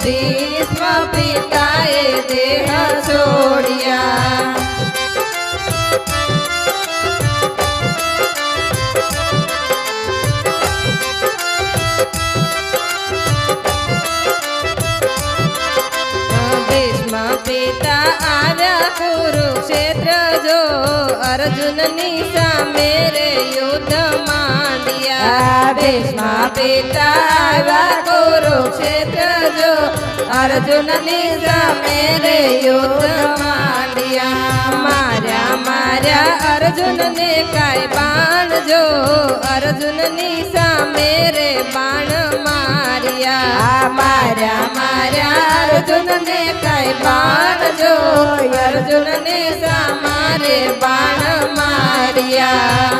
ભીષ્મ પિતાએ દેહ છોડ્યા ભીષ્મ પિતા આવ્યા કુરુક્ષેત્ર જો અર્જુનની સામે રે યુદ્ધ માંડ્યા ભીષ્મ પિતા આવ્યા કુરુક્ષેત્ર જો અર્જુનની સામે રે યુદ્ધ માંડ્યા માર્યા માર્યા અર્જુનને કાય બાણ જો અર્જુનની સામે રે બાણ માર્યા માર્યા માર્યા અર્જુનને કાય બાણ જો અર્જુનને સામારે બાણ માર્યા